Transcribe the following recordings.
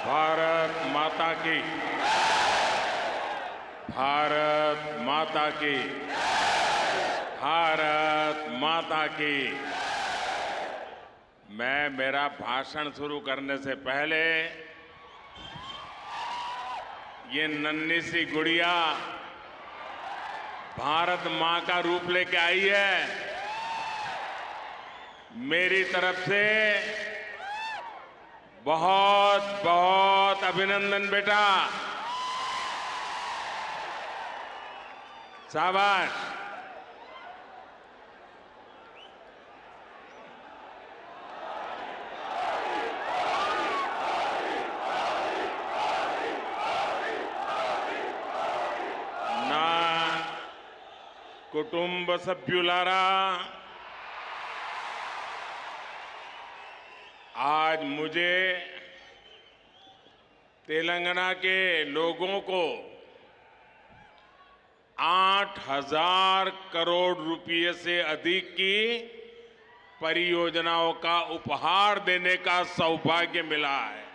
भारत माता की, भारत माता की, भारत माता की। मैं मेरा भाषण शुरू करने से पहले ये नन्ही सी गुड़िया भारत मां का रूप लेके आई है। मेरी तरफ से बहुत बहुत अभिनंदन बेटा, शाबाश। నా కుటుంబ సభ్యులారా, आज मुझे तेलंगाना के लोगों को 8,000 करोड़ रुपए से अधिक की परियोजनाओं का उपहार देने का सौभाग्य मिला है।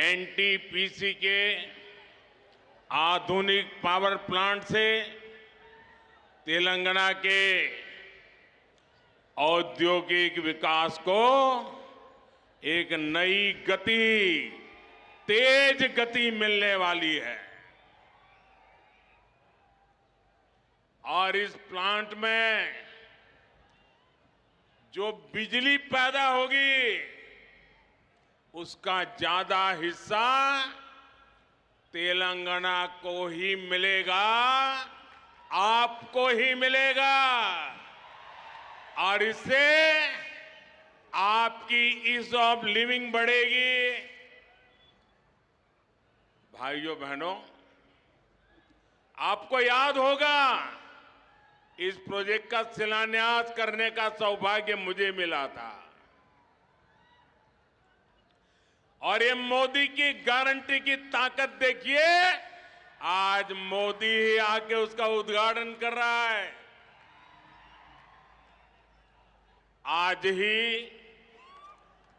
एनटीपीसी के आधुनिक पावर प्लांट से तेलंगाना के औद्योगिक विकास को एक नई गति, तेज गति मिलने वाली है। और इस प्लांट में जो बिजली पैदा होगी उसका ज्यादा हिस्सा तेलंगाना को ही मिलेगा, आपको ही मिलेगा। और इससे आपकी ईज ऑफ लिविंग बढ़ेगी। भाइयों बहनों, आपको याद होगा इस प्रोजेक्ट का शिलान्यास करने का सौभाग्य मुझे मिला था। और ये मोदी की गारंटी की ताकत देखिए, आज मोदी ही आके उसका उद्घाटन कर रहा है। आज ही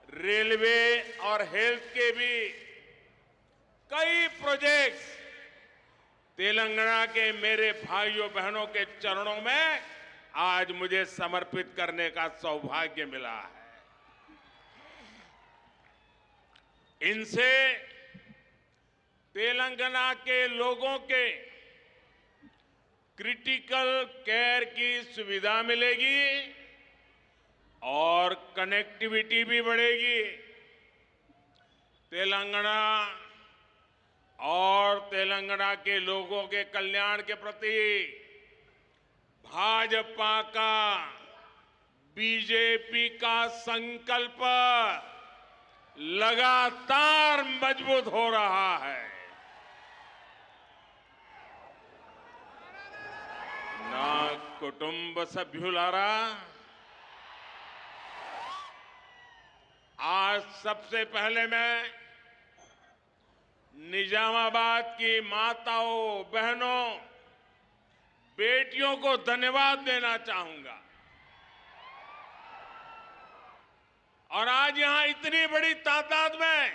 रेलवे और हेल्थ के भी कई प्रोजेक्ट्स तेलंगाना के मेरे भाइयों बहनों के चरणों में आज मुझे समर्पित करने का सौभाग्य मिला है। इनसे तेलंगाना के लोगों के क्रिटिकल केयर की सुविधा मिलेगी और कनेक्टिविटी भी बढ़ेगी। तेलंगाना और तेलंगाना के लोगों के कल्याण के प्रति भाजपा का, बीजेपी का संकल्प लगातार मजबूत हो रहा है। ना कुटुंब सभ्युलारा, आज सबसे पहले मैं निजामाबाद की माताओं, बहनों, बेटियों को धन्यवाद देना चाहूंगा। और आज यहां इतनी बड़ी तादाद में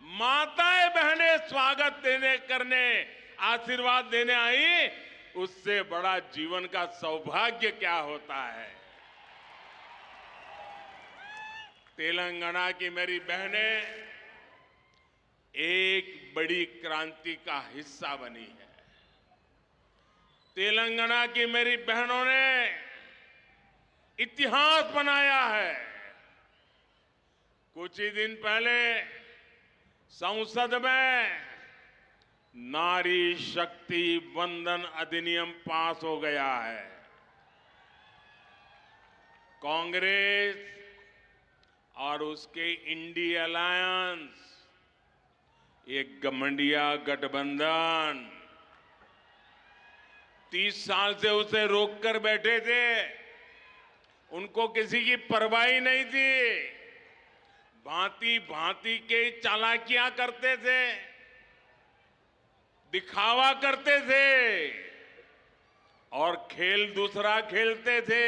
माताएं बहनें स्वागत करने, आशीर्वाद देने आई, उससे बड़ा जीवन का सौभाग्य क्या होता है। तेलंगाना की मेरी बहनें एक बड़ी क्रांति का हिस्सा बनी है। तेलंगाना की मेरी बहनों ने इतिहास बनाया है। कुछ ही दिन पहले संसद में नारी शक्ति वंदन अधिनियम पास हो गया है। कांग्रेस और उसके इंडी अलायंस, एक गठबंधन गठबंधन 30 साल से उसे रोककर बैठे थे। उनको किसी की परवाह नहीं थी। भांति भांति के चालाकियां करते थे, दिखावा करते थे और खेल दूसरा खेलते थे।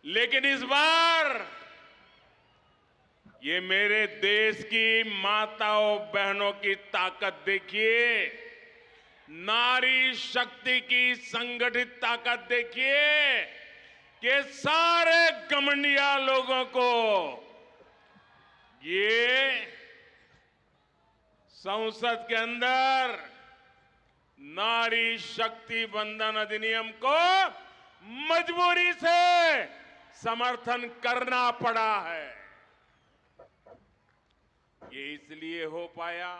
लेकिन इस बार ये मेरे देश की माताओं बहनों की ताकत देखिए, नारी शक्ति की संगठित ताकत देखिए कि सारे गमंडिया लोगों को ये संसद के अंदर नारी शक्ति वंदन अधिनियम को मजबूरी से समर्थन करना पड़ा है। ये इसलिए हो पाया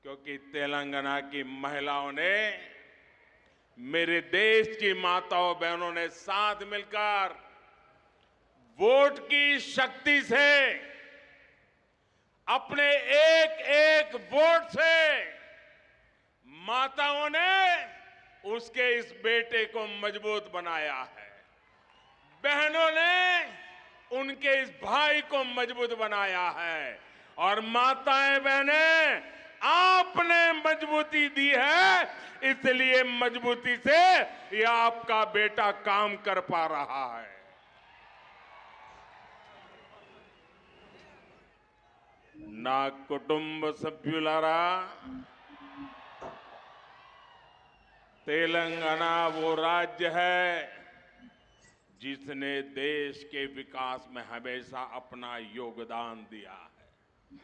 क्योंकि तेलंगाना की महिलाओं ने, मेरे देश की माताओं बहनों ने साथ मिलकर वोट की शक्ति से, अपने एक एक वोट से माताओं ने उसके इस बेटे को मजबूत बनाया है। बहनों ने उनके इस भाई को मजबूत बनाया है। और माताएं बहनें, आपने मजबूती दी है, इसलिए मजबूती से ये आपका बेटा काम कर पा रहा है। ना कुटुंब सभ्युलारा, तेलंगाना वो राज्य है जिसने देश के विकास में हमेशा अपना योगदान दिया है।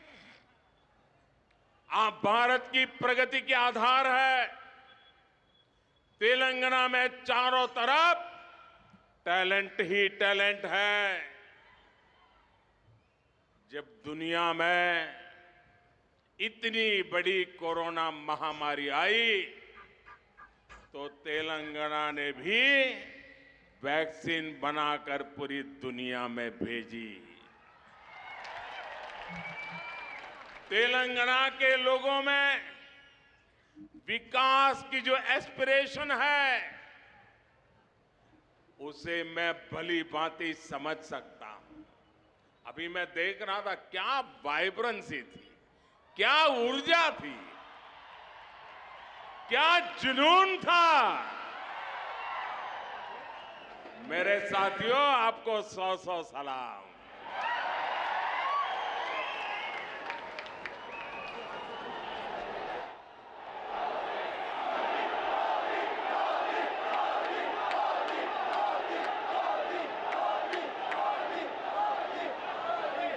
आप भारत की प्रगति के आधार है। तेलंगाना में चारों तरफ टैलेंट ही टैलेंट है। जब दुनिया में इतनी बड़ी कोरोना महामारी आई तो तेलंगाना ने भी वैक्सीन बनाकर पूरी दुनिया में भेजी। तेलंगाना के लोगों में विकास की जो एस्पिरेशन है उसे मैं भली भांति समझ सकता हूं। अभी मैं देख रहा था, क्या वाइब्रेंसी थी, क्या ऊर्जा थी, क्या जुनून था। मेरे साथियों, आपको 100 सलाम।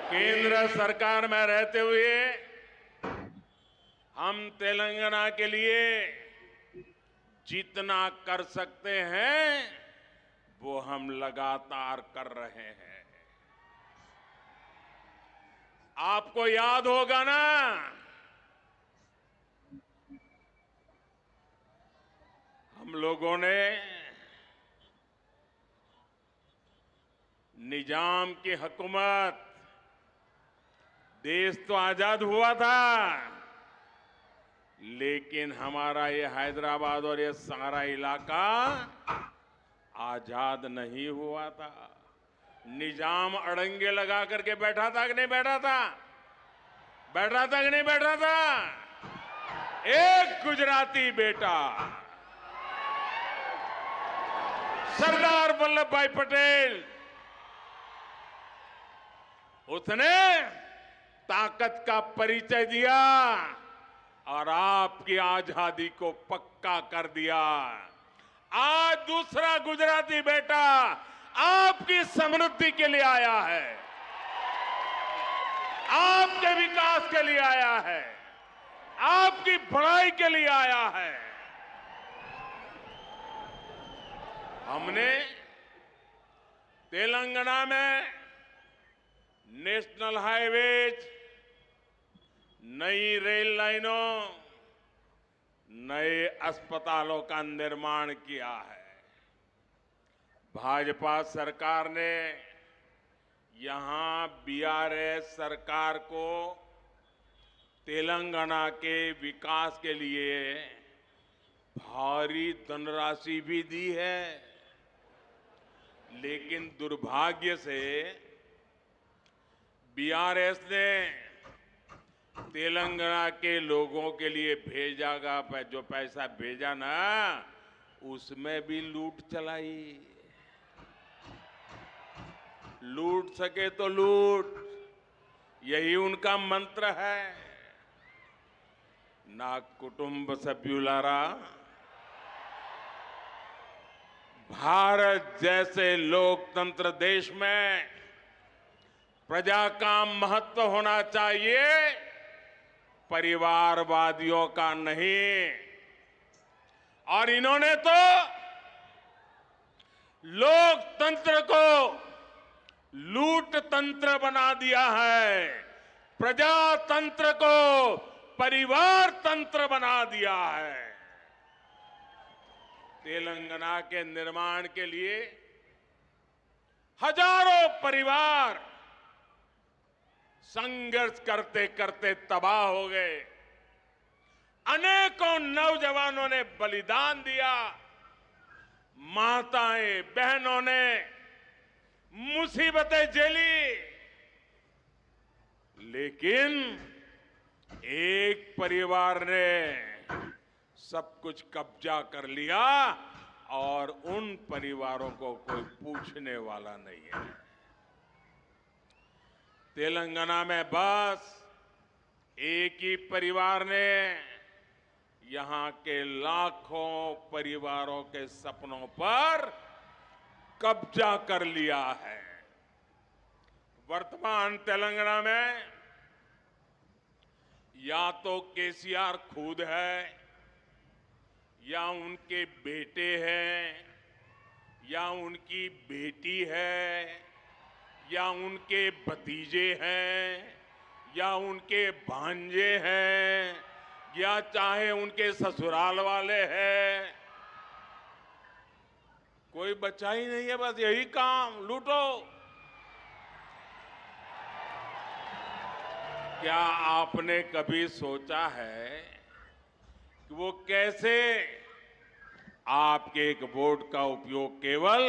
केंद्र सरकार में रहते हुए हम तेलंगाना के लिए जितना कर सकते हैं वो हम लगातार कर रहे हैं। आपको याद होगा ना, हम लोगों ने निजाम की हुकूमत, देश तो आजाद हुआ था लेकिन हमारा ये हैदराबाद और ये सारा इलाका आजाद नहीं हुआ था। निजाम अड़ंगे लगा करके बैठा था कि नहीं बैठा था? बैठा था कि नहीं बैठा था? एक गुजराती बेटा सरदार वल्लभ भाई पटेल, उसने ताकत का परिचय दिया और आपकी आजादी को पक्का कर दिया। आज दूसरा गुजराती बेटा आपकी समृद्धि के लिए आया है, आपके विकास के लिए आया है, आपकी भलाई के लिए आया है। हमने तेलंगाना में नेशनल हाईवेज, नई रेल लाइनों, नए अस्पतालों का निर्माण किया है। भाजपा सरकार ने यहां बीआरएस सरकार को तेलंगाना के विकास के लिए भारी धनराशि भी दी है, लेकिन दुर्भाग्य से बीआरएस ने तेलंगाना के लोगों के लिए भेजा जो पैसा भेजा ना, उसमें भी लूट चलाई। लूट सके तो लूट, यही उनका मंत्र है। నా కుటుంబ సభ్యులారా, भारत जैसे लोकतंत्र देश में प्रजा का महत्व होना चाहिए, परिवारवादियों का नहीं। और इन्होंने तो लोकतंत्र को लूट तंत्र बना दिया है, प्रजातंत्र को परिवार तंत्र बना दिया है। तेलंगाना के निर्माण के लिए हजारों परिवार संघर्ष करते करते तबाह हो गए। अनेकों नौजवानों ने बलिदान दिया, माताएं बहनों ने मुसीबतें झेली, लेकिन एक परिवार ने सब कुछ कब्जा कर लिया और उन परिवारों को कोई पूछने वाला नहीं है। तेलंगाना में बस एक ही परिवार ने यहां के लाखों परिवारों के सपनों पर कब्जा कर लिया है। वर्तमान तेलंगाना में या तो केसीआर खुद है, या उनके बेटे हैं, या उनकी बेटी है, या उनके भतीजे हैं, या उनके भांजे हैं, या चाहे उनके ससुराल वाले हैं। कोई बचा ही नहीं है, बस यही काम, लूटो। क्या आपने कभी सोचा है कि वो कैसे आपके एक वोट का उपयोग केवल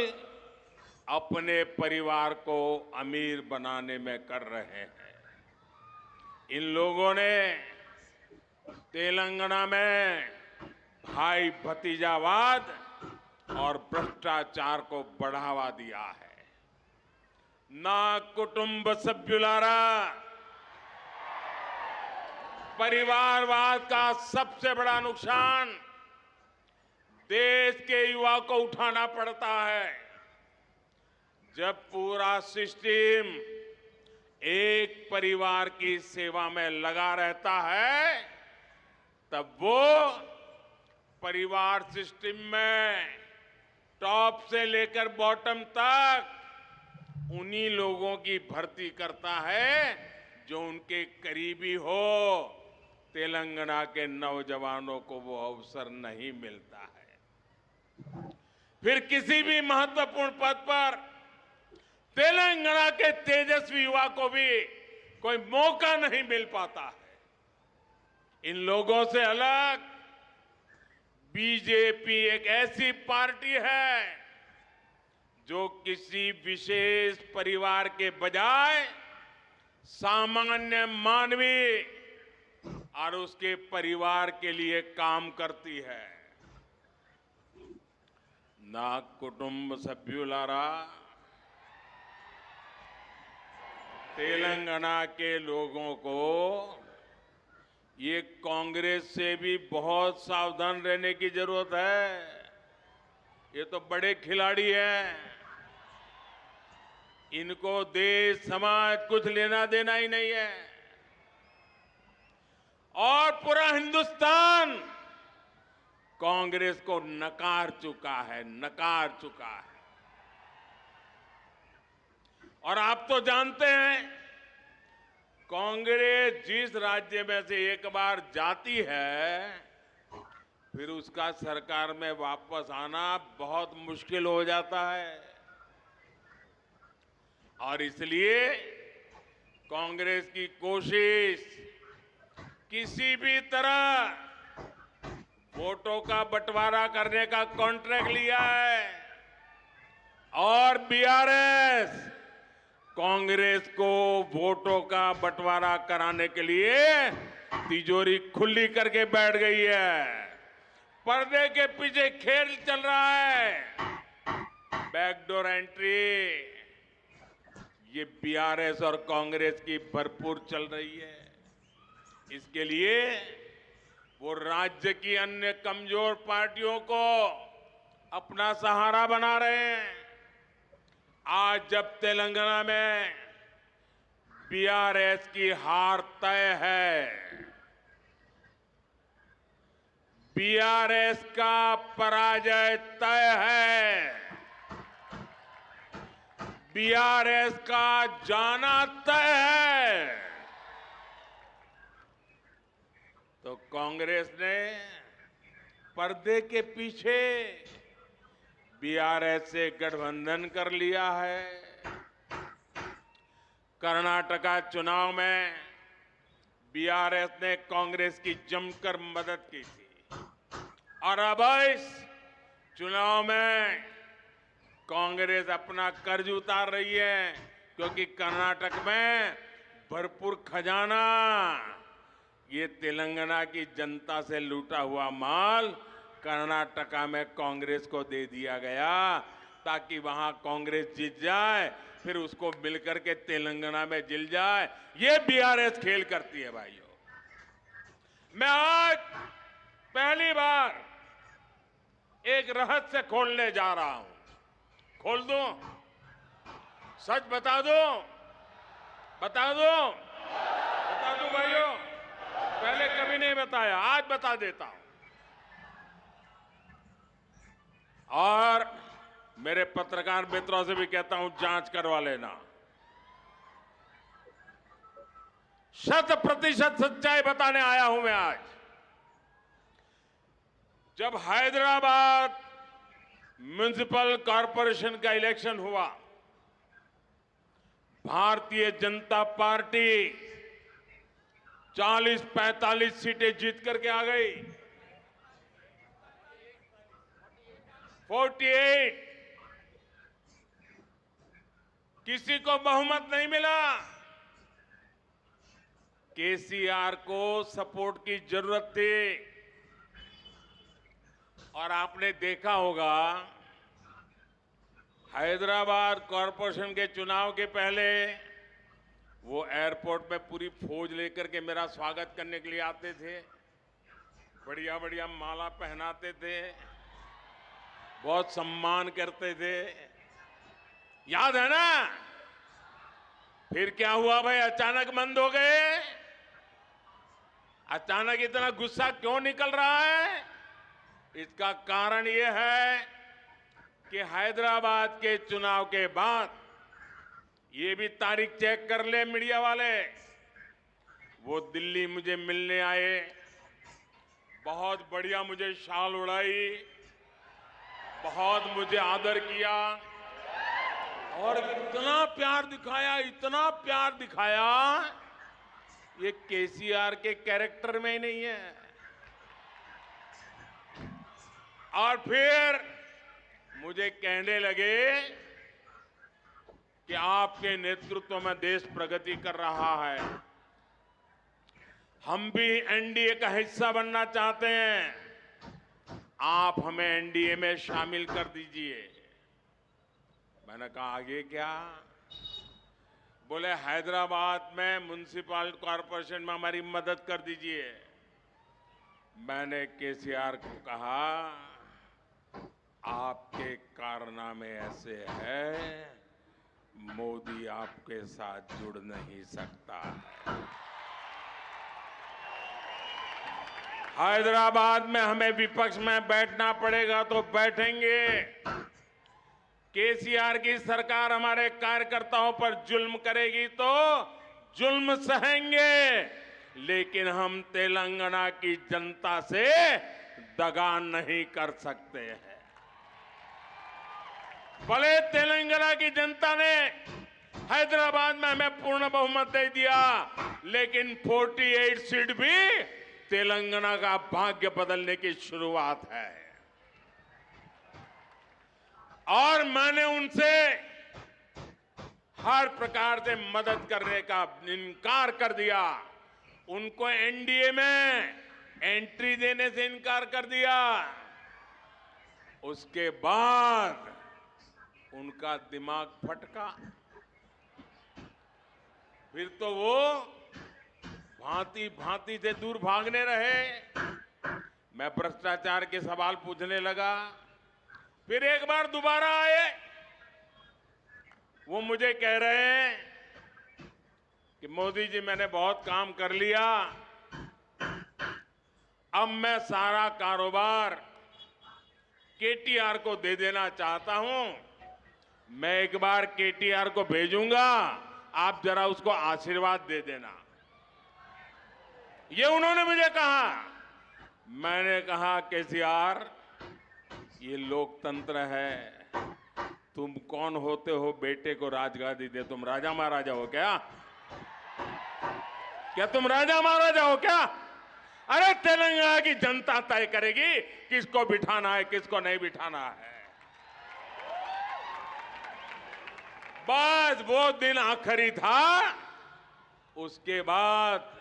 अपने परिवार को अमीर बनाने में कर रहे हैं? इन लोगों ने तेलंगाना में भाई भतीजावाद और भ्रष्टाचार को बढ़ावा दिया है। ना कुटुंब सभ्युलारा, परिवारवाद का सबसे बड़ा नुकसान देश के युवा को उठाना पड़ता है। जब पूरा सिस्टम एक परिवार की सेवा में लगा रहता है, तब वो परिवार सिस्टम में टॉप से लेकर बॉटम तक उन्हीं लोगों की भर्ती करता है जो उनके करीबी हो। तेलंगाना के नौजवानों को वो अवसर नहीं मिलता है। फिर किसी भी महत्वपूर्ण पद पर तेलंगाना के तेजस्वी युवा को भी कोई मौका नहीं मिल पाता है। इन लोगों से अलग बीजेपी एक ऐसी पार्टी है जो किसी विशेष परिवार के बजाय सामान्य मानवीय और उसके परिवार के लिए काम करती है। ना कुटुंब सभ्युलारा, तेलंगाना के लोगों को ये कांग्रेस से भी बहुत सावधान रहने की जरूरत है। ये तो बड़े खिलाड़ी हैं, इनको देश समाज कुछ लेना देना ही नहीं है। और पूरा हिंदुस्तान कांग्रेस को नकार चुका है, नकार चुका है। और आप तो जानते हैं, कांग्रेस जिस राज्य में से एक बार जाती है, फिर उसका सरकार में वापस आना बहुत मुश्किल हो जाता है। और इसलिए कांग्रेस की कोशिश किसी भी तरह वोटों का बंटवारा करने का कॉन्ट्रैक्ट लिया है, और बीआरएस कांग्रेस को वोटों का बंटवारा कराने के लिए तिजोरी खुली करके बैठ गई है। पर्दे के पीछे खेल चल रहा है, बैकडोर एंट्री। ये बीआरएस और कांग्रेस की भरपूर चल रही है। इसके लिए वो राज्य की अन्य कमजोर पार्टियों को अपना सहारा बना रहे हैं। आज जब तेलंगाना में बीआरएस की हार तय है, बीआरएस का पराजय तय है, बीआरएस का जाना तय है, तो कांग्रेस ने पर्दे के पीछे बीआरएस से गठबंधन कर लिया है। कर्नाटका चुनाव में बीआरएस ने कांग्रेस की जमकर मदद की थी और अब इस चुनाव में कांग्रेस अपना कर्ज उतार रही है, क्योंकि कर्नाटक में भरपूर खजाना, ये तेलंगाना की जनता से लूटा हुआ माल कर्नाटका में कांग्रेस को दे दिया गया ताकि वहां कांग्रेस जीत जाए, फिर उसको मिलकर के तेलंगाना में जिल जाए। ये बीआरएस खेल करती है भाइयों। मैं आज पहली बार एक रहस्य खोलने जा रहा हूं। खोल दूं? सच बता दूं? बता दूं? बता दूं भाइयों? पहले कभी नहीं बताया, आज बता देता हूं। और मेरे पत्रकार मित्रों से भी कहता हूं, जांच करवा लेना। 100% सच्चाई बताने आया हूं मैं आज। जब हैदराबाद म्युनिसिपल कॉरपोरेशन का इलेक्शन हुआ, भारतीय जनता पार्टी 40-45 सीटें जीत करके आ गई। 48 किसी को बहुमत नहीं मिला। केसीआर को सपोर्ट की जरूरत थी और आपने देखा होगा हैदराबाद कॉरपोरेशन के चुनाव के पहले वो एयरपोर्ट में पूरी फौज लेकर के मेरा स्वागत करने के लिए आते थे, बढ़िया बढ़िया माला पहनाते थे, बहुत सम्मान करते थे, याद है ना? फिर क्या हुआ भाई? अचानक बंद हो गए। अचानक इतना गुस्सा क्यों निकल रहा है? इसका कारण यह है कि हैदराबाद के चुनाव के बाद, ये भी तारीख चेक कर ले मीडिया वाले, वो दिल्ली मुझे मिलने आए, बहुत बढ़िया मुझे शाल उड़ाई, बहुत मुझे आदर किया और इतना प्यार दिखाया, इतना प्यार दिखाया, ये केसीआर के कैरेक्टर में ही नहीं है। और फिर मुझे कहने लगे कि आपके नेतृत्व में देश प्रगति कर रहा है, हम भी एनडीए का हिस्सा बनना चाहते हैं, आप हमें एनडीए में शामिल कर दीजिए। मैंने कहा आगे क्या? बोले हैदराबाद में म्युनिसिपल कॉरपोरेशन में हमारी मदद कर दीजिए। मैंने केसीआर को कहा, आपके कारनामे ऐसे हैं, मोदी आपके साथ जुड़ नहीं सकता है। हैदराबाद में हमें विपक्ष में बैठना पड़ेगा तो बैठेंगे। केसीआर की सरकार हमारे कार्यकर्ताओं पर जुल्म करेगी तो जुल्म सहेंगे, लेकिन हम तेलंगाना की जनता से दगा नहीं कर सकते हैं। भले तेलंगाना की जनता ने हैदराबाद में हमें पूर्ण बहुमत दे दिया, लेकिन 48 सीट भी तेलंगाना का भाग्य बदलने की शुरुआत है। और मैंने उनसे हर प्रकार से मदद करने का इनकार कर दिया, उनको एनडीए में एंट्री देने से इनकार कर दिया। उसके बाद उनका दिमाग फटका फिर तो वो भांति भांति से दूर भागने रहे। मैं भ्रष्टाचार के सवाल पूछने लगा, फिर एक बार दोबारा आए। वो मुझे कह रहे हैं कि मोदी जी मैंने बहुत काम कर लिया, अब मैं सारा कारोबार केटीआर को दे देना चाहता हूं। मैं एक बार केटीआर को भेजूंगा, आप जरा उसको आशीर्वाद दे देना। ये उन्होंने मुझे कहा। मैंने कहा केसीआर, ये लोकतंत्र है, तुम कौन होते हो बेटे को राजगादी दे? तुम राजा महाराजा हो क्या? क्या तुम राजा महाराजा हो क्या? अरे तेलंगाना की जनता तय करेगी किसको बिठाना है, किसको नहीं बिठाना है। बस वो दिन आखिरी था। उसके बाद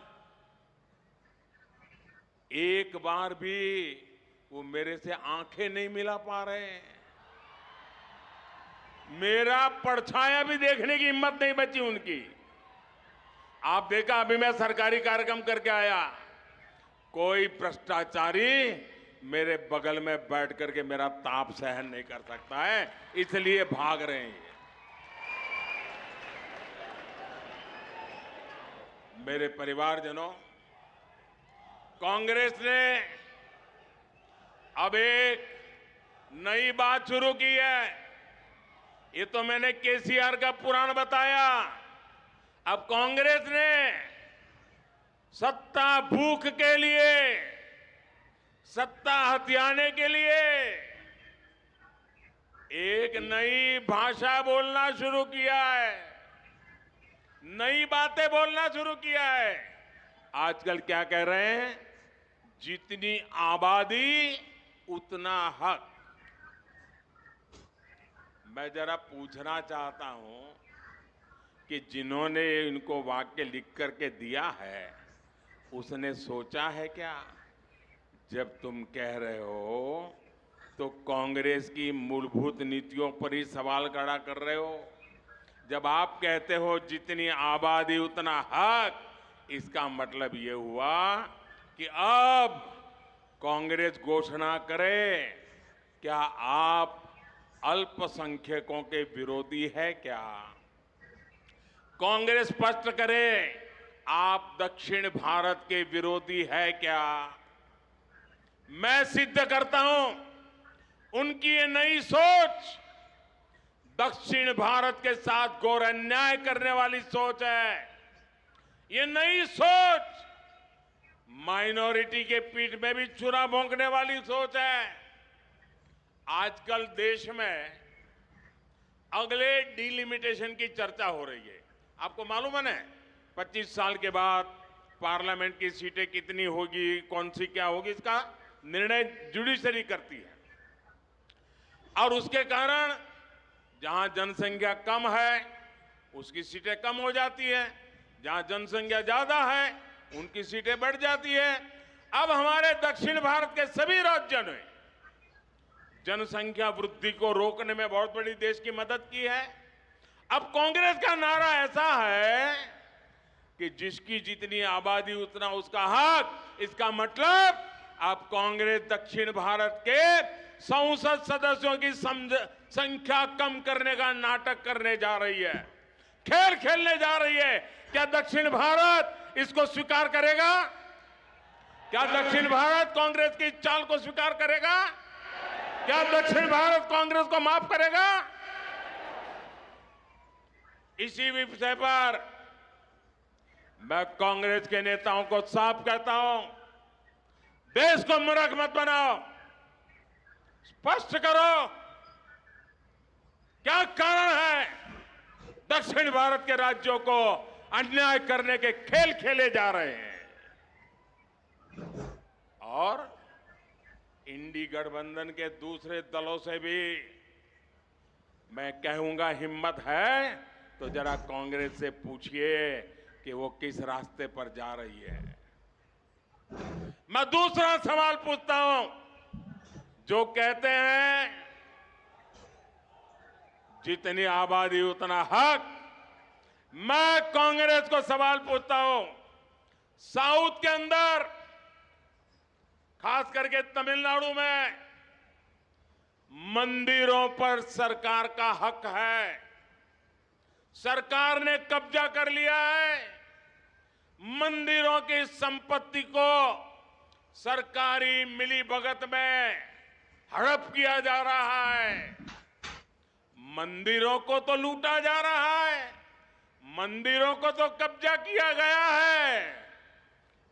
एक बार भी वो मेरे से आंखें नहीं मिला पा रहे। मेरा परछाया भी देखने की हिम्मत नहीं बची उनकी। आप देखा, अभी मैं सरकारी कार्यक्रम करके आया, कोई भ्रष्टाचारी मेरे बगल में बैठ करके मेरा ताप सहन नहीं कर सकता है, इसलिए भाग रहे हैं। मेरे परिवारजनों, कांग्रेस ने अब एक नई बात शुरू की है। ये तो मैंने केसीआर का पुराण बताया। अब कांग्रेस ने सत्ता भूख के लिए, सत्ता हथियाने के लिए एक नई भाषा बोलना शुरू किया है, नई बातें बोलना शुरू किया है। आजकल क्या कह रहे हैं? जितनी आबादी उतना हक। मैं जरा पूछना चाहता हूं कि जिन्होंने इनको वाक्य लिख करके दिया है, उसने सोचा है क्या? जब तुम कह रहे हो तो कांग्रेस की मूलभूत नीतियों पर ही सवाल खड़ा कर रहे हो। जब आप कहते हो जितनी आबादी उतना हक, इसका मतलब ये हुआ कि अब कांग्रेस घोषणा करे, क्या आप अल्पसंख्यकों के विरोधी है क्या? कांग्रेस स्पष्ट करे, आप दक्षिण भारत के विरोधी है क्या? मैं सिद्ध करता हूं, उनकी ये नई सोच दक्षिण भारत के साथ घोर अन्याय करने वाली सोच है। ये नई सोच माइनॉरिटी के पीठ में भी छुरा भोंकने वाली सोच है। आजकल देश में अगले डिलिमिटेशन की चर्चा हो रही है। आपको मालूम है, 25 साल के बाद पार्लियामेंट की सीटें कितनी होगी, कौन सी क्या होगी, इसका निर्णय जुडिशरी करती है। और उसके कारण जहां जनसंख्या कम है उसकी सीटें कम हो जाती है, जहां जनसंख्या ज्यादा है उनकी सीटें बढ़ जाती है। अब हमारे दक्षिण भारत के सभी राज्यों ने जनसंख्या वृद्धि को रोकने में बहुत बड़ी देश की मदद की है। अब कांग्रेस का नारा ऐसा है कि जिसकी जितनी आबादी उतना उसका हक। इसका मतलब अब कांग्रेस दक्षिण भारत के संसद सदस्यों की संख्या कम करने का नाटक करने जा रही है, खेल खेलने जा रही है। क्या दक्षिण भारत इसको स्वीकार करेगा? क्या दक्षिण भारत कांग्रेस की चाल को स्वीकार करेगा? क्या दक्षिण भारत कांग्रेस को माफ करेगा? इसी विषय पर मैं कांग्रेस के नेताओं को साफ कहता हूं, देश को मूर्ख मत बनाओ, स्पष्ट करो क्या कारण है दक्षिण भारत के राज्यों को अन्याय करने के खेल खेले जा रहे हैं। और इंडी गठबंधन के दूसरे दलों से भी मैं कहूंगा, हिम्मत है तो जरा कांग्रेस से पूछिए कि वो किस रास्ते पर जा रही है। मैं दूसरा सवाल पूछता हूं, जो कहते हैं जितनी आबादी उतना हक, मैं कांग्रेस को सवाल पूछता हूं, साउथ के अंदर खास करके तमिलनाडु में मंदिरों पर सरकार का हक है। सरकार ने कब्जा कर लिया है। मंदिरों की संपत्ति को सरकारी मिलीभगत में हड़प किया जा रहा है। मंदिरों को तो लूटा जा रहा है, मंदिरों को तो कब्जा किया गया है,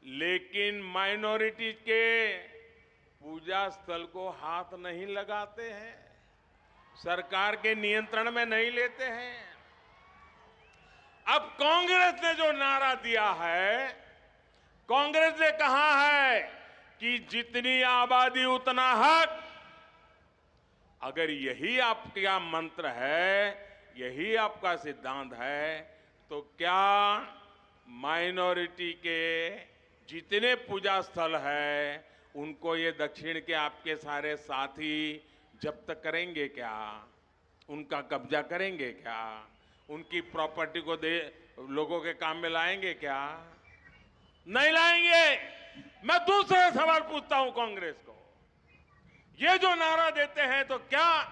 लेकिन माइनॉरिटी के पूजा स्थल को हाथ नहीं लगाते हैं, सरकार के नियंत्रण में नहीं लेते हैं। अब कांग्रेस ने जो नारा दिया है, कांग्रेस ने कहा है कि जितनी आबादी उतना हक। अगर यही आपका मंत्र है, यही आपका सिद्धांत है, तो क्या माइनॉरिटी के जितने पूजा स्थल है उनको ये दक्षिण के आपके सारे साथी जब्त करेंगे क्या? उनका कब्जा करेंगे क्या? उनकी प्रॉपर्टी को लोगों के काम में लाएंगे क्या? नहीं लाएंगे। मैं दूसरा सवाल पूछता हूं कांग्रेस को, ये जो नारा देते हैं तो क्या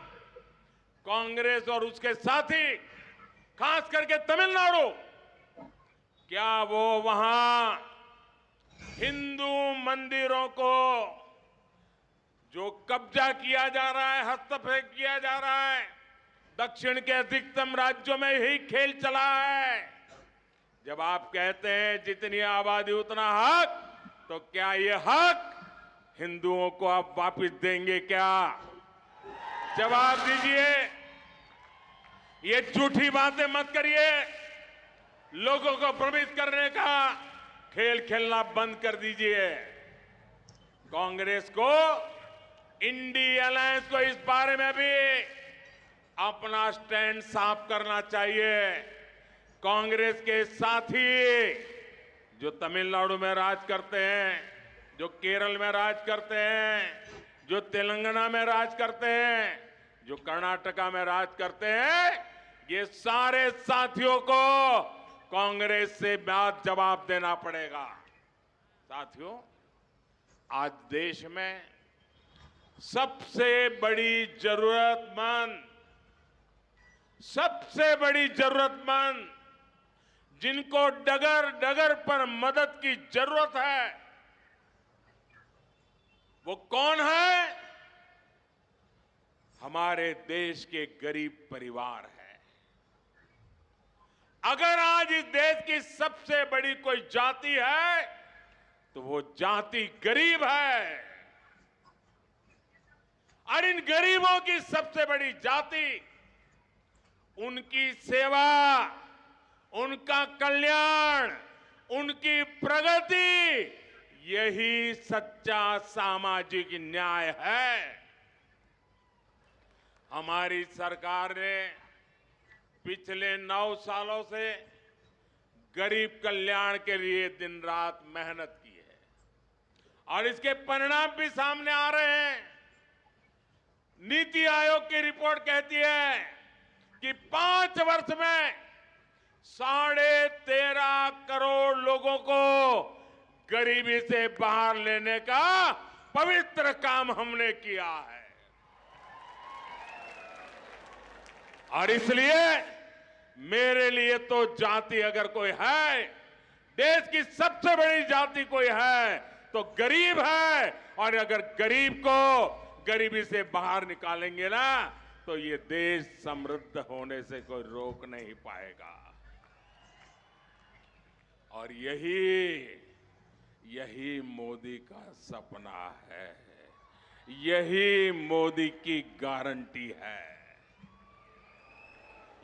कांग्रेस और उसके साथी खास करके तमिलनाडु, क्या वो वहां हिंदू मंदिरों को जो कब्जा किया जा रहा है, हस्तक्षेप किया जा रहा है, दक्षिण के अधिकतम राज्यों में यही खेल चला है। जब आप कहते हैं जितनी आबादी उतना हक, तो क्या ये हक हिंदुओं को आप वापस देंगे क्या? जवाब दीजिए। ये झूठी बातें मत करिए। लोगों को भ्रमित करने का खेल खेलना बंद कर दीजिए। कांग्रेस को, इंडी अलायंस को इस बारे में भी अपना स्टैंड साफ करना चाहिए। कांग्रेस के साथी जो तमिलनाडु में राज करते हैं, जो केरल में राज करते हैं, जो तेलंगाना में राज करते हैं, जो कर्नाटका में राज करते हैं, ये सारे साथियों को कांग्रेस से बात जवाब देना पड़ेगा। साथियों, आज देश में सबसे बड़ी जरूरतमंद जिनको डगर डगर पर मदद की जरूरत है, वो कौन है? हमारे देश के गरीब परिवार है। अगर आज इस देश की सबसे बड़ी कोई जाति है तो वो जाति गरीब है। और इन गरीबों की सबसे बड़ी जाति, उनकी सेवा, उनका कल्याण, उनकी प्रगति, यही सच्चा सामाजिक न्याय है। हमारी सरकार ने पिछले 9 सालों से गरीब कल्याण के लिए दिन रात मेहनत की है और इसके परिणाम भी सामने आ रहे हैं। नीति आयोग की रिपोर्ट कहती है कि 5 वर्ष में 13.5 करोड़ लोगों को गरीबी से बाहर लेने का पवित्र काम हमने किया है। और इसलिए मेरे लिए तो जाति अगर कोई है, देश की सबसे बड़ी जाति कोई है तो गरीब है। और अगर गरीब को गरीबी से बाहर निकालेंगे ना, तो ये देश समृद्ध होने से कोई रोक नहीं पाएगा। और यही मोदी का सपना है, यही मोदी की गारंटी है,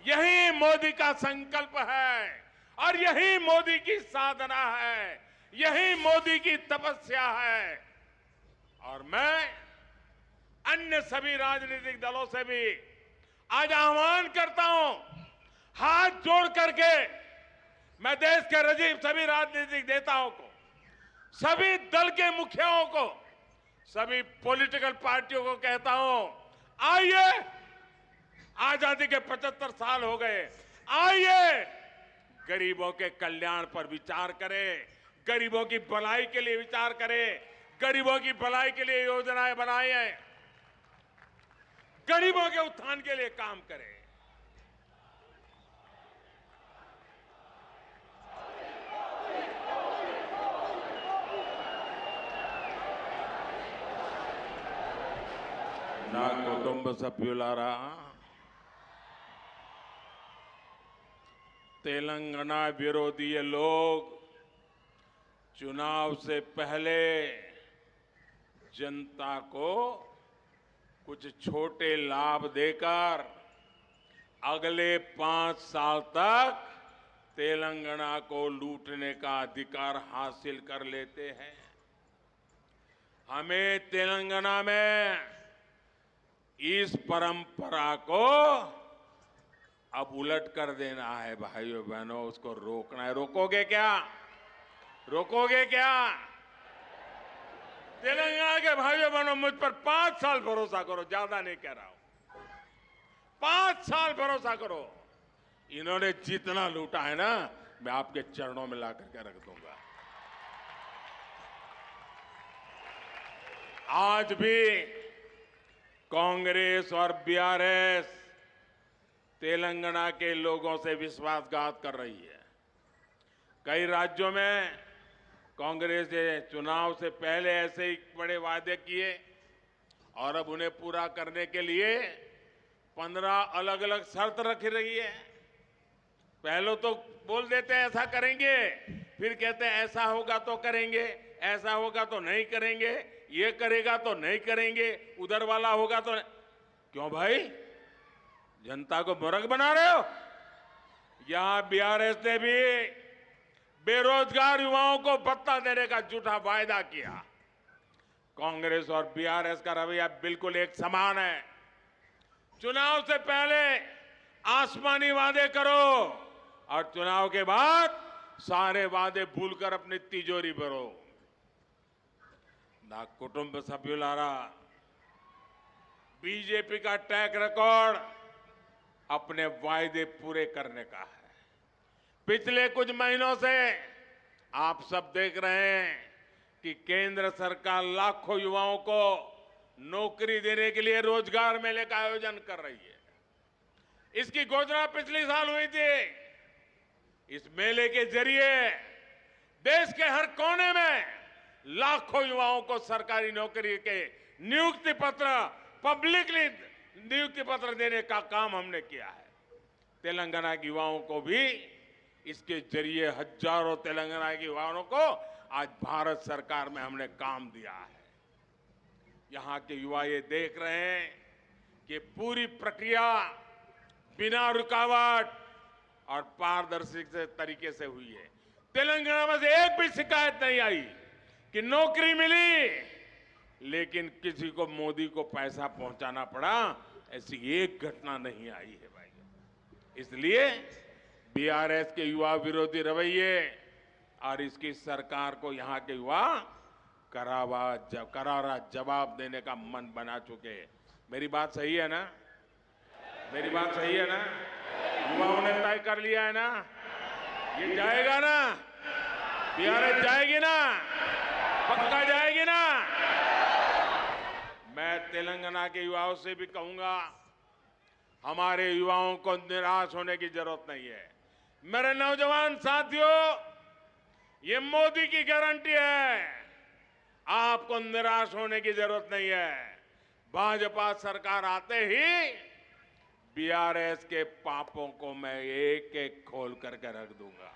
यही मोदी का संकल्प है और यही मोदी की साधना है, यही मोदी की तपस्या है। और मैं अन्य सभी राजनीतिक दलों से भी आज आह्वान करता हूं, हाथ जोड़ करके मैं देश के सभी राजनीतिक नेताओं को, सभी दल के मुखियाओं को, सभी पॉलिटिकल पार्टियों को कहता हूं, आइए, आजादी के 75 साल हो गए, आइए गरीबों के कल्याण पर विचार करे, गरीबों की भलाई के लिए विचार करे, गरीबों की भलाई के लिए योजनाएं बनाए, गरीबों के उत्थान के लिए काम करे। నా కుటుంబ సభ్యులారా, तेलंगाना विरोधी ये लोग चुनाव से पहले जनता को कुछ छोटे लाभ देकर अगले 5 साल तक तेलंगाना को लूटने का अधिकार हासिल कर लेते हैं। हमें तेलंगाना में इस परंपरा को अब उलट कर देना है भाइयों बहनों, उसको रोकना है। रोकोगे क्या? रोकोगे क्या? तेलंगाना के भाइयों बहनों, मुझ पर 5 साल भरोसा करो, ज्यादा नहीं कह रहा हूं, 5 साल भरोसा करो। इन्होंने जितना लूटा है ना, मैं आपके चरणों में ला करके रख दूंगा। आज भी कांग्रेस और बीआरएस तेलंगाना के लोगों से विश्वासघात कर रही है। कई राज्यों में कांग्रेस ने चुनाव से पहले ऐसे ही बड़े वादे किए और अब उन्हें पूरा करने के लिए 15 अलग अलग शर्त रख रही है। पहले तो बोल देते हैं ऐसा करेंगे, फिर कहते हैं ऐसा होगा तो करेंगे, ऐसा होगा तो नहीं करेंगे, ये करेगा तो नहीं करेंगे, उधर वाला होगा तो नहीं। क्यों भाई, जनता को मूर्ख बना रहे हो? यहां बीआरएस ने भी बेरोजगार युवाओं को भत्ता देने का झूठा वायदा किया। कांग्रेस और बीआरएस का रवैया बिल्कुल एक समान है। चुनाव से पहले आसमानी वादे करो और चुनाव के बाद सारे वादे भूलकर अपनी तिजोरी भरो। ना कुटुंब सभ्युलारा, बीजेपी का ट्रैक रिकॉर्ड अपने वायदे पूरे करने का है। पिछले कुछ महीनों से आप सब देख रहे हैं कि केंद्र सरकार लाखों युवाओं को नौकरी देने के लिए रोजगार मेले का आयोजन कर रही है। इसकी घोषणा पिछले साल हुई थी। इस मेले के जरिए देश के हर कोने में लाखों युवाओं को सरकारी नौकरी के नियुक्ति पत्र, पब्लिकली नियुक्ति पत्र देने का काम हमने किया है। तेलंगाना के युवाओं को भी इसके जरिए हजारों तेलंगाना के युवाओं को आज भारत सरकार में हमने काम दिया है। यहां के युवा ये देख रहे हैं कि पूरी प्रक्रिया बिना रुकावट और पारदर्शी तरीके से हुई है। तेलंगाना में से एक भी शिकायत नहीं आई कि नौकरी मिली लेकिन किसी को मोदी को पैसा पहुंचाना पड़ा, ऐसी एक घटना नहीं आई है भाई। इसलिए बीआरएस के युवा विरोधी रवैये और इसकी सरकार को यहां के युवा करारा जवाब देने का मन बना चुके हैं। मेरी बात सही है ना? मेरी बात सही है ना? युवाओं ने तय कर लिया है ना, ये जाएगा ना, बीआरएस जाएगी ना, पक्का जाएगी ना। मैं तेलंगाना के युवाओं से भी कहूंगा, हमारे युवाओं को निराश होने की जरूरत नहीं है। मेरे नौजवान साथियों, ये मोदी की गारंटी है, आपको निराश होने की जरूरत नहीं है। भाजपा सरकार आते ही बीआरएस के पापों को मैं एक एक खोल करके रख दूंगा।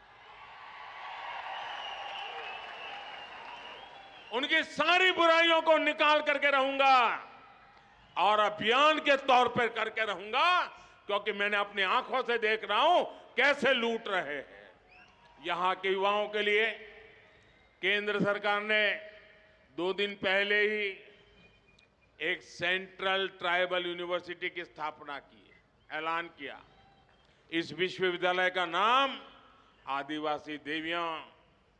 उनकी सारी बुराइयों को निकाल करके रहूंगा और अभियान के तौर पर करके रहूंगा, क्योंकि मैंने अपनी आंखों से देख रहा हूं कैसे लूट रहे हैं। यहां के युवाओं के लिए केंद्र सरकार ने 2 दिन पहले ही एक सेंट्रल ट्राइबल यूनिवर्सिटी की स्थापना की है, ऐलान किया। इस विश्वविद्यालय का नाम आदिवासी देवियां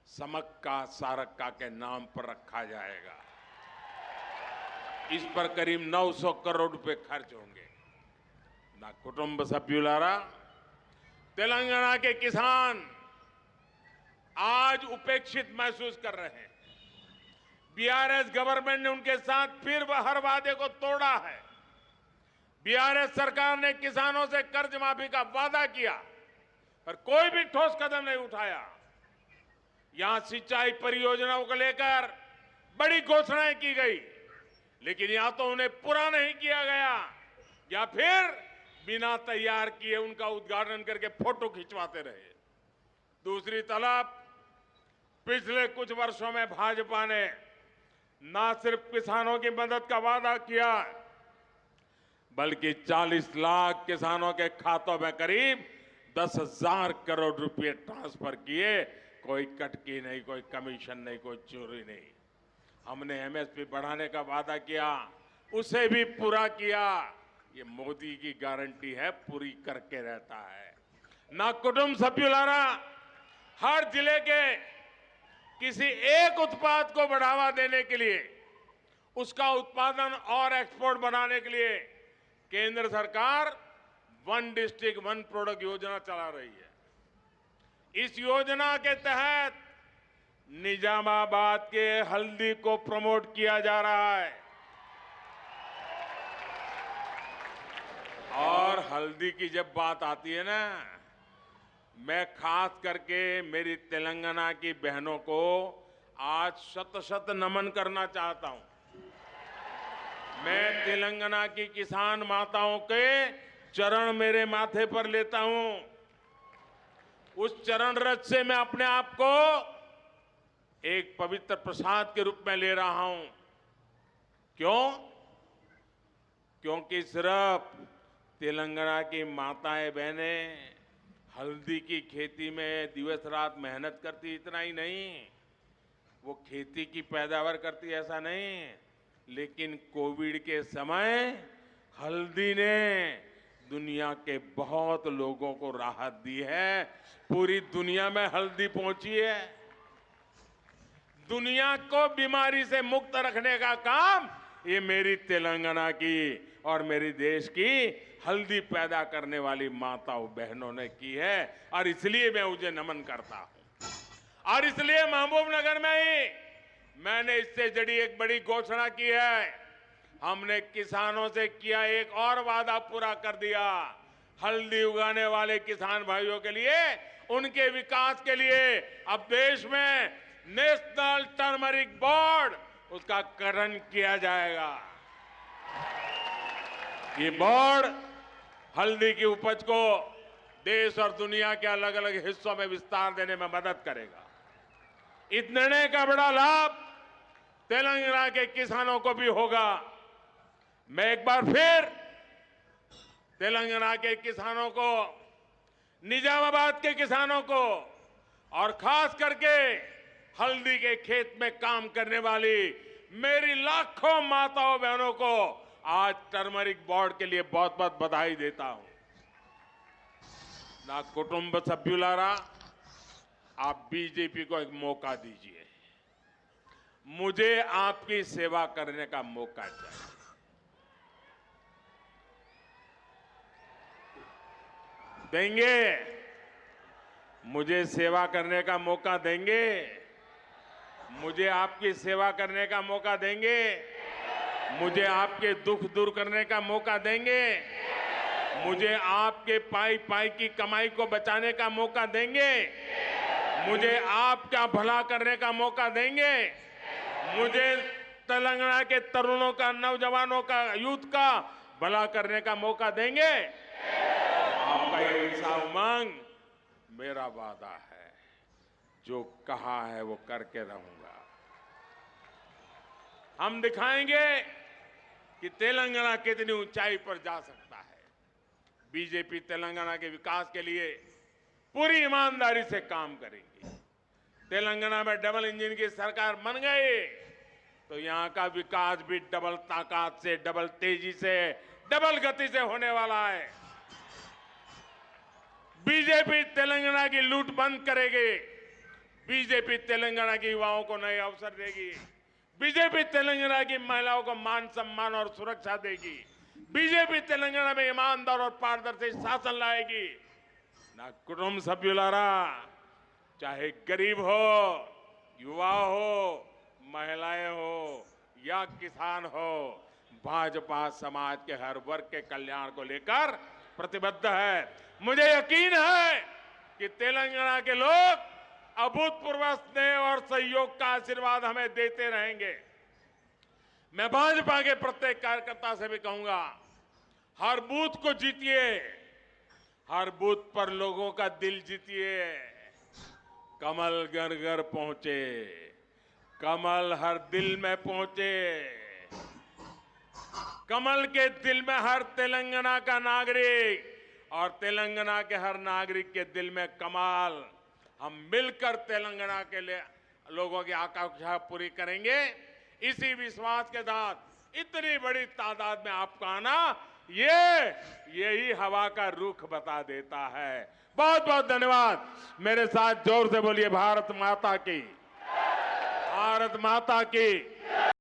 समक्का सारक्का के नाम पर रखा जाएगा। इस पर करीब 900 करोड़ रुपए खर्च होंगे। ना कुटुंब सभ्युलारा, तेलंगाना के किसान आज उपेक्षित महसूस कर रहे हैं। बीआरएस गवर्नमेंट ने उनके साथ फिर हर वादे को तोड़ा है। बीआरएस सरकार ने किसानों से कर्ज माफी का वादा किया, पर कोई भी ठोस कदम नहीं उठाया। यहां सिंचाई परियोजनाओं को लेकर बड़ी घोषणाएं की गई, लेकिन या तो उन्हें पूरा नहीं किया गया या फिर बिना तैयार किए उनका उद्घाटन करके फोटो खिंचवाते रहे। दूसरी तरफ पिछले कुछ वर्षों में भाजपा ने न सिर्फ किसानों की मदद का वादा किया, बल्कि 40 लाख किसानों के खातों में करीब 10,000 करोड़ रुपए ट्रांसफर किए। कोई कटकी नहीं, कोई कमीशन नहीं, कोई चोरी नहीं। हमने एमएसपी बढ़ाने का वादा किया, उसे भी पूरा किया। ये मोदी की गारंटी है, पूरी करके रहता है। ना कुटुंब सभ्युलारा, हर जिले के किसी एक उत्पाद को बढ़ावा देने के लिए, उसका उत्पादन और एक्सपोर्ट बनाने के लिए केंद्र सरकार वन डिस्ट्रिक्ट वन प्रोडक्ट योजना चला रही है। इस योजना के तहत निजामाबाद के हल्दी को प्रमोट किया जा रहा है और हल्दी की जब बात आती है ना, मैं खास करके मेरी तेलंगाना की बहनों को आज शत-शत नमन करना चाहता हूं। मैं तेलंगाना की किसान माताओं के चरण मेरे माथे पर लेता हूं। उस चरण रज से मैं अपने आप को एक पवित्र प्रसाद के रूप में ले रहा हूं। क्यों? क्योंकि सिर्फ तेलंगाना की माताएं बहनें हल्दी की खेती में दिवस रात मेहनत करती, इतना ही नहीं, वो खेती की पैदावार करती, ऐसा नहीं, लेकिन कोविड के समय हल्दी ने दुनिया के बहुत लोगों को राहत दी है। पूरी दुनिया में हल्दी पहुंची है। दुनिया को बीमारी से मुक्त रखने का काम ये मेरी तेलंगाना की और मेरी देश की हल्दी पैदा करने वाली माताओं बहनों ने की है, और इसलिए मैं उसे नमन करता हूं। और इसलिए महबूबनगर में ही मैंने इससे जुड़ी एक बड़ी घोषणा की है। हमने किसानों से किया एक और वादा पूरा कर दिया। हल्दी उगाने वाले किसान भाइयों के लिए, उनके विकास के लिए अब देश में नेशनल टर्मरिक बोर्ड, उसका गठन किया जाएगा। ये बोर्ड हल्दी की उपज को देश और दुनिया के अलग अलग हिस्सों में विस्तार देने में मदद करेगा। इस निर्णय का बड़ा लाभ तेलंगाना के किसानों को भी होगा। मैं एक बार फिर तेलंगाना के किसानों को, निजामाबाद के किसानों को और खास करके हल्दी के खेत में काम करने वाली मेरी लाखों माताओं बहनों को आज टर्मरिक बोर्ड के लिए बहुत बहुत बधाई देता हूं। ना कुटुंब सभ्युलारा, आप बीजेपी को एक मौका दीजिए। मुझे आपकी सेवा करने का मौका चाहिए। देंगे? मुझे सेवा करने का मौका देंगे? मुझे आपकी सेवा करने का मौका देंगे? मुझे आपके दुख दूर करने का मौका देंगे? मुझे आपके पाई पाई की कमाई को बचाने का मौका देंगे? मुझे आपका भला करने का मौका देंगे? मुझे तेलंगाना के तरुणों का, नौजवानों का, यूथ का भला करने का मौका देंगे? आपका ये ऐसा उमंग मेरा वादा है। जो कहा है वो करके रहूंगा। हम दिखाएंगे कि तेलंगाना कितनी ऊंचाई पर जा सकता है। बीजेपी तेलंगाना के विकास के लिए पूरी ईमानदारी से काम करेगी। तेलंगाना में डबल इंजन की सरकार बन गई तो यहां का विकास भी डबल ताकत से, डबल तेजी से, डबल गति से होने वाला है। बीजेपी तेलंगाना की लूट बंद करेगी। बीजेपी तेलंगाना के युवाओं को नए अवसर देगी। बीजेपी तेलंगाना की महिलाओं को मान सम्मान और सुरक्षा देगी। बीजेपी तेलंगाना में ईमानदार और पारदर्शी शासन लाएगी। ना कुटुंब सभ्युलारा, चाहे गरीब हो, युवा हो, महिलाएं हो या किसान हो, भाजपा समाज के हर वर्ग के कल्याण को लेकर प्रतिबद्ध है। मुझे यकीन है कि तेलंगाना के लोग अभूतपूर्व स्नेह और सहयोग का आशीर्वाद हमें देते रहेंगे। मैं भाजपा के प्रत्येक कार्यकर्ता से भी कहूंगा, हर बूथ को जीतिए, हर बूथ पर लोगों का दिल जीतिए। कमल घर घर पहुंचे, कमल हर दिल में पहुंचे। कमल के दिल में हर तेलंगाना का नागरिक और तेलंगाना के हर नागरिक के दिल में कमल। हम मिलकर तेलंगाना के लिए लोगों की आकांक्षा पूरी करेंगे। इसी विश्वास के साथ इतनी बड़ी तादाद में आपका आना, यही हवा का रुख बता देता है। बहुत बहुत धन्यवाद। मेरे साथ जोर से बोलिए भारत माता की, भारत माता की।